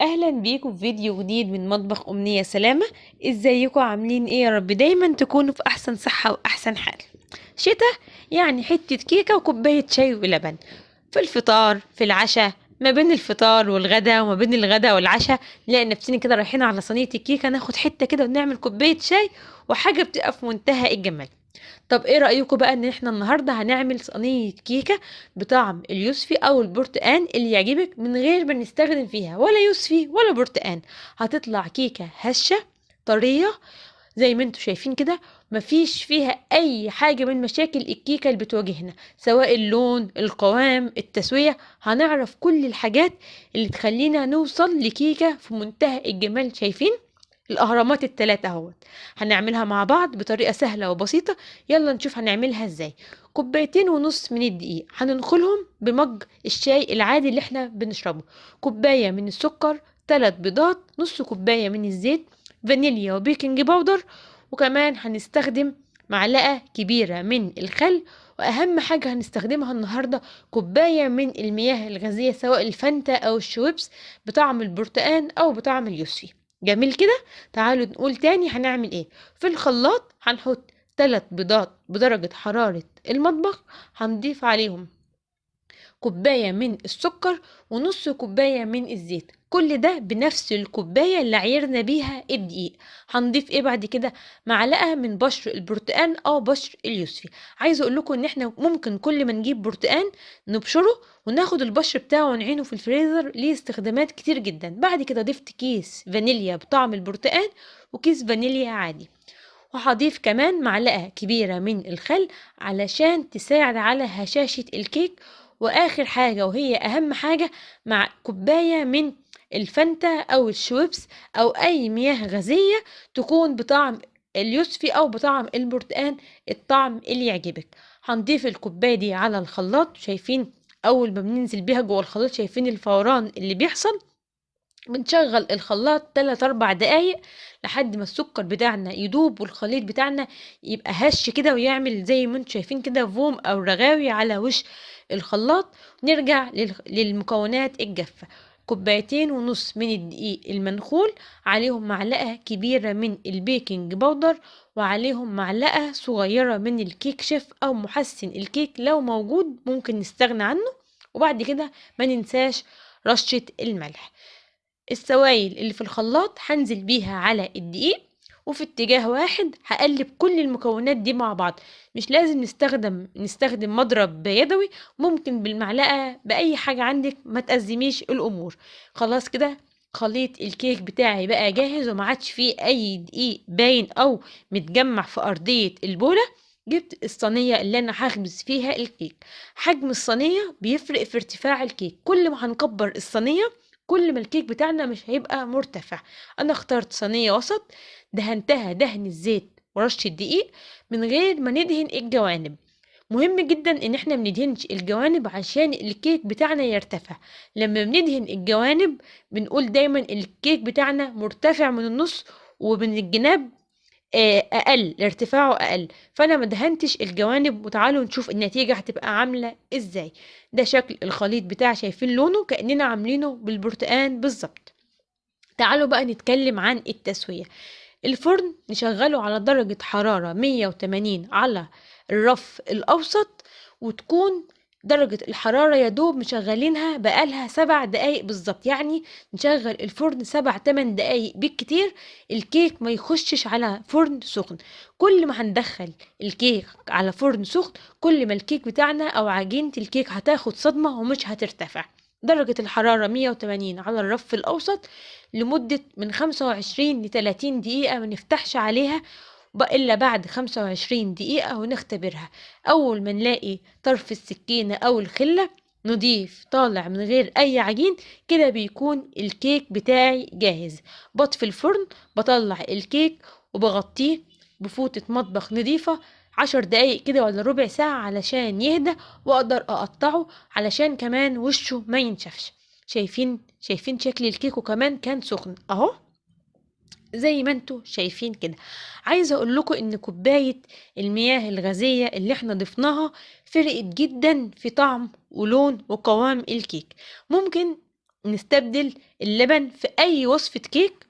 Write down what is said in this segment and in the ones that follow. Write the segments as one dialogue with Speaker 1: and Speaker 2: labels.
Speaker 1: اهلا بيكم في فيديو جديد من مطبخ امنية سلامة. ازيكم عاملين ايه؟ يا رب دايما تكونوا في احسن صحة واحسن حال. شتاء، يعني حتة كيكة وكوباية شاي ولبن في الفطار في العشاء. ما بين الفطار والغدا وما بين الغدا والعشاء نلاقي نفسنا كده رايحين على صينية الكيكة، ناخد حتة كده ونعمل كوباية شاي، وحاجة بتبقى في منتهى الجمال. طب ايه رأيكم بقى ان احنا النهاردة هنعمل صينية كيكة بطعم اليوسفي او البرتقان اللي يعجبك، من غير ما نستخدم فيها ولا يوسفي ولا برتقان. هتطلع كيكة هشة طرية زي ما انتوا شايفين كده. مفيش فيها اي حاجة من مشاكل الكيكة اللي بتواجهنا، سواء اللون، القوام، التسوية. هنعرف كل الحاجات اللي تخلينا نوصل لكيكة في منتهى الجمال. شايفين الأهرامات التلاتة اهوت؟ هنعملها مع بعض بطريقة سهلة وبسيطة. يلا نشوف هنعملها ازاي. كوبايتين ونص من الدقيق هننخلهم بمج الشاي العادي اللي احنا بنشربه. كوباية من السكر، 3 بيضات، نص كوباية من الزيت، فانيليا وبيكنج باودر، وكمان هنستخدم معلقة كبيرة من الخل. واهم حاجة هنستخدمها النهاردة كوباية من المياه الغازية، سواء الفانتا او الشويبس، بطعم البرتقان او بطعم اليوسفي. جميل كده. تعالوا نقول تاني هنعمل ايه. في الخلاط هنحط 3 بيضات بدرجة حرارة المطبخ، هنضيف عليهم كوباية من السكر ونص كوباية من الزيت، كل ده بنفس الكوباية اللي عيرنا بيها الدقيق. هنضيف ايه بعد كده؟ معلقة من بشر البرتقان او بشر اليوسفي. عايزه اقول لكم ان احنا ممكن كل ما نجيب برتقان نبشره وناخد البشر بتاعه ونعينه في الفريزر، ليه استخدامات كتير جدا. بعد كده ضفت كيس فانيليا بطعم البرتقان وكيس فانيليا عادي، وهضيف كمان معلقة كبيرة من الخل علشان تساعد على هشاشة الكيك. واخر حاجة وهي اهم حاجة، مع كوباية من الفانتا او الشويبس او اي مياه غازية تكون بطعم اليوسفي او بطعم البرتقان، الطعم اللي يعجبك. هنضيف الكوباية دي على الخلاط. شايفين اول ما بننزل بيها جوه الخلاط؟ شايفين الفوران اللي بيحصل؟ بنشغل الخلاط 3 4 دقايق لحد ما السكر بتاعنا يدوب والخليط بتاعنا يبقى هش كده، ويعمل زي ما انتم شايفين كده فوم او رغاوي على وش الخلاط. نرجع للمكونات الجافة. كوبايتين ونص من الدقيق المنخول، عليهم معلقة كبيرة من البيكنج باودر، وعليهم معلقة صغيرة من الكيك شيف أو محسن الكيك لو موجود ممكن نستغنى عنه. وبعد كده ما ننساش رشة الملح. السوائل اللي في الخلاط هنزل بيها على الدقيق، وفي اتجاه واحد هقلب كل المكونات دي مع بعض. مش لازم نستخدم مضرب يدوي، ممكن بالمعلقة بأي حاجة عندك، ما تأزميش الأمور. خلاص كده خليط الكيك بتاعي بقى جاهز، وما عادش فيه أي دقيق باين أو متجمع في أرضية البولة. جبت الصينية اللي أنا هخبز فيها الكيك. حجم الصينية بيفرق في ارتفاع الكيك. كل ما هنكبر الصينية كل ما الكيك بتاعنا مش هيبقى مرتفع. انا اخترت صينية وسط، دهنتها دهن الزيت ورشة الدقيق من غير ما ندهن الجوانب. مهم جدا ان احنا مندهنش الجوانب عشان الكيك بتاعنا يرتفع. لما بندهن الجوانب بنقول دايما الكيك بتاعنا مرتفع من النص ومن الجناب اقل، ارتفاعه اقل. فانا ما دهنتش الجوانب، وتعالوا نشوف النتيجة هتبقى عاملة ازاي. ده شكل الخليط بتاعي، شايفين لونه كأننا عاملينه بالبرتقان بالظبط. تعالوا بقى نتكلم عن التسوية. الفرن نشغله على درجة حرارة 180 على الرف الأوسط، وتكون درجة الحرارة يدوب مشغلينها بقالها 7 دقايق بالظبط. يعني نشغل الفرن 7 8 دقايق بالكتير. الكيك ما يخشش على فرن سخن. كل ما هندخل الكيك على فرن سخن كل ما الكيك بتاعنا أو عجينة الكيك هتاخد صدمة ومش هترتفع. درجة الحرارة 180 على الرف الأوسط لمدة من 25 ل30 دقيقة، ما نفتحش عليها إلا بعد 25 دقيقة ونختبرها. أول ما نلاقي طرف السكينة أو الخلة نضيف طالع من غير أي عجين، كده بيكون الكيك بتاعي جاهز. بطفي الفرن، بطلع الكيك وبغطيه بفوطة مطبخ نضيفة 10 دقايق كده ولا ربع ساعة علشان يهدى، وأقدر أقطعه علشان كمان وشه ما ينشفش. شايفين شكل الكيك؟ وكمان كان سخن اهو زي ما انتوا شايفين كده. عايزه اقول لكم ان كوبايه المياه الغازيه اللي احنا ضفناها فرقت جدا في طعم ولون وقوام الكيك. ممكن نستبدل اللبن في اي وصفة كيك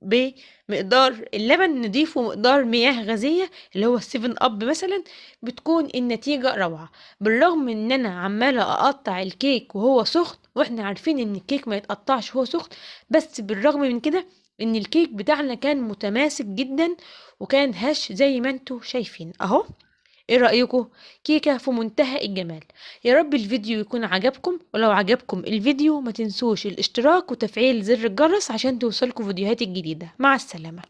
Speaker 1: بمقدار اللبن، نضيفه مقدار مياه غازية اللي هو السيفن اب مثلا، بتكون النتيجة روعة. بالرغم من ان انا عمالة اقطع الكيك وهو سخن، واحنا عارفين ان الكيك ما يتقطعش وهو سخن، بس بالرغم من كده ان الكيك بتاعنا كان متماسك جدا وكان هش زي ما انتوا شايفين اهو. ايه رأيكم؟ كيكة في منتهى الجمال. يا رب الفيديو يكون عجبكم، ولو عجبكم الفيديو ما تنسوش الاشتراك وتفعيل زر الجرس عشان توصلكم فيديوهاتي الجديدة. مع السلامة.